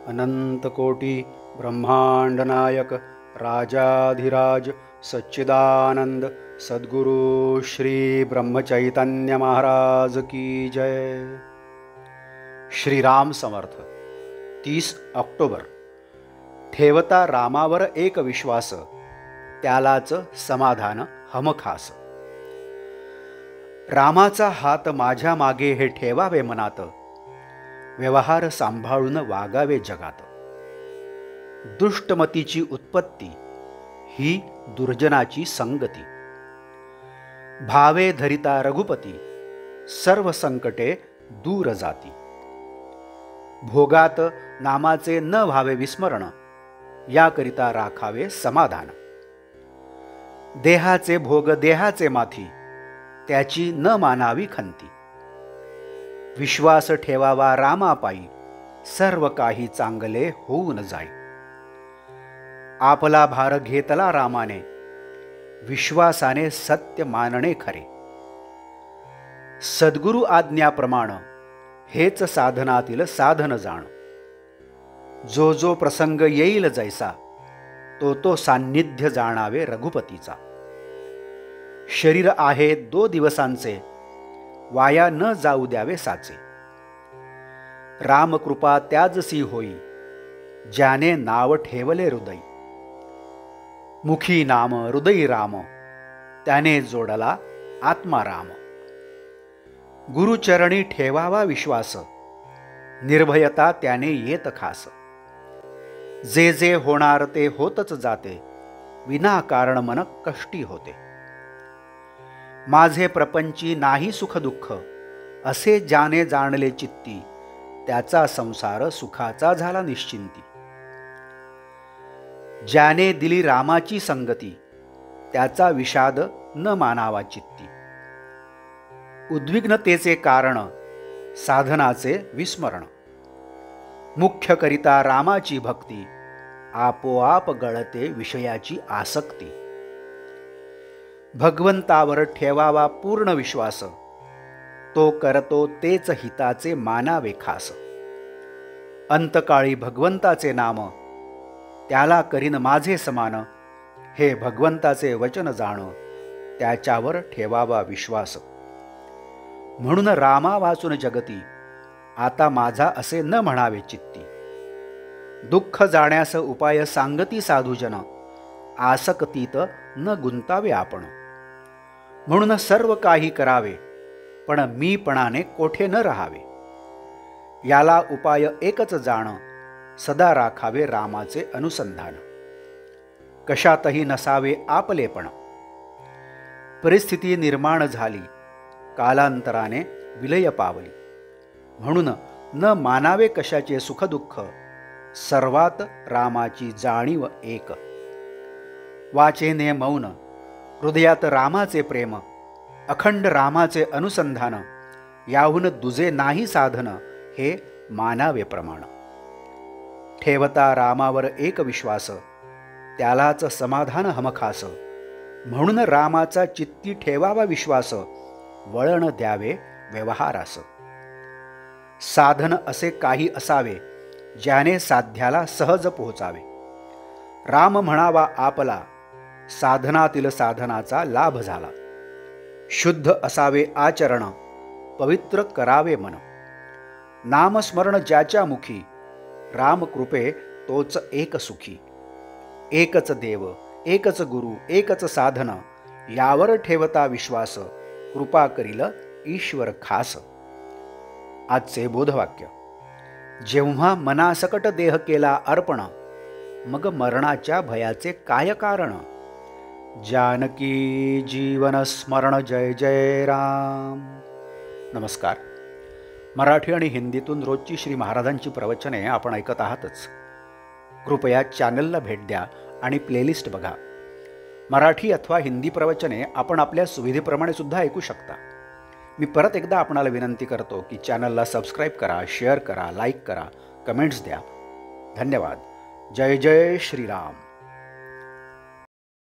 अनंतकोटी ब्रह्मांड नायक राजाधिराज सच्चिदानंद सद्गुरु श्री ब्रह्मचैतन्य महाराज की जय। श्रीराम समर्थ। 30 ऑक्टोबर। ठेवता रामावर एक विश्वास, त्यालाच समाधान हमखास। रामाचा हात माझ्या मागे हे ठेवावे मनात, व्यवहार सांभाळून वागावे जगात। दुष्टमतीची उत्पत्ती ही दुर्जनाची संगती, भावे धरिता रघुपती सर्व संकटे दूर जाती। भोगात नामाचे न व्हावे विस्मरण, याकरिता राखावे समाधान। देहाचे भोग देहाचे माथी, त्याची न मानावी खंती। विश्वास ठेवावा रामापायी, सर्व काही चांगले होऊन जाई। आपला भार घेतला रामाने, विश्वासाने सत्य मानणे खरे। सद्गुरु आज्ञाप्रमाण हेच साधनातील साधन जाण। जो जो प्रसंग येईल जैसा, तो तो सान्निध्य जाणावे रघुपतीचा। शरीर आहे 2 दिवसांचे, वाया न जाऊ द्यावे साचे। रामकृपा त्याजसी होई, ज्याने नाव ठेवले हृदयी। मुखी नाम हृदयी राम, त्याने जोडला आत्मा राम। गुरुचरणी ठेवावा विश्वास, निर्भयता त्याने येत खास। जे जे होणार ते होतच जाते, विनाकारण मन कष्टी होते। माझे प्रपंची नाही सुख दुःख, असे ज्याने जाणले चित्ती, त्याचा संसार सुखाचा झाला निश्चिंती। ज्याने दिली रामाची संगती, त्याचा विषाद न मानावा चित्ती। उद्विग्नतेचे कारण साधनाचे विस्मरण, मुख्य करिता रामाची भक्ती, आपोआप गळते विषयाची आसक्ती। भगवंतावर ठेवावा पूर्ण विश्वास, तो करतो तेच हिताचे मानावे खास। अंतकाळी भगवंताचे नाम, त्याला करीन माझे समान। हे भगवंताचे वचन जाण, त्याच्यावर ठेवावा विश्वास। म्हणून रामा वाचून जगती, आता माझा असे न म्हणावे चित्ती। दुःख जाण्यास उपाय सांगती साधुजन, आसक्तीत न गुंतावे आपण। म्हणून सर्व काही करावे, पण मीपणाने कोठे न राहावे। याला उपाय एकच जाण, सदा राखावे रामाचे अनुसंधान। कशातही नसावे आपलेपण, परिस्थिती निर्माण झाली, कालांतराने विलय पावली। म्हणून न मानावे कशाचे सुखदुःख, सर्वात रामाची जाणीव एक। वाचेने मौन, हृदयात रामाचे प्रेम, अखंड रामाचे अनुसंधान। याहून दुजे नाही साधन, हे मानावे प्रमाण। ठेवता रामावर एक विश्वास, त्यालाच समाधान हमखास। म्हणून रामाचा चित्ती ठेवावा विश्वास, वळण द्यावे व्यवहारास। साधन असे काही असावे, ज्याने साध्याला सहज पोहोचावे। राम म्हणावा आपला, साधनातील साधनाचा लाभ झाला। शुद्ध असावे आचरण, पवित्र करावे मन। नामस्मरण ज्याच्या मुखी, रामकृपे तोच एक सुखी। एकच देव, एकच गुरु, एकच साधन, यावर ठेवता विश्वास, कृपा करील ईश्वर खास। आजचे बोधवाक्य। जेव्हा मनासकट देह केला अर्पण, मग मरणाच्या भयाचे काय कारण। जानकी जीवन स्मरण जय जय राम। नमस्कार। मराठी आणि हिंदीतून रोजची श्री महाराजांची प्रवचने आपण ऐकत आहातच। कृपया चॅनलला भेट द्या आणि प्लेलिस्ट बघा। मराठी अथवा हिंदी प्रवचने आपण आपल्या सुविधेप्रमाणे सुद्धा ऐकू शकता। मी परत एकदा आपणाला विनंती करतो की चॅनलला सबस्क्राईब करा, शेअर करा, लाईक करा, कमेंट्स द्या। धन्यवाद। जय जय श्रीराम।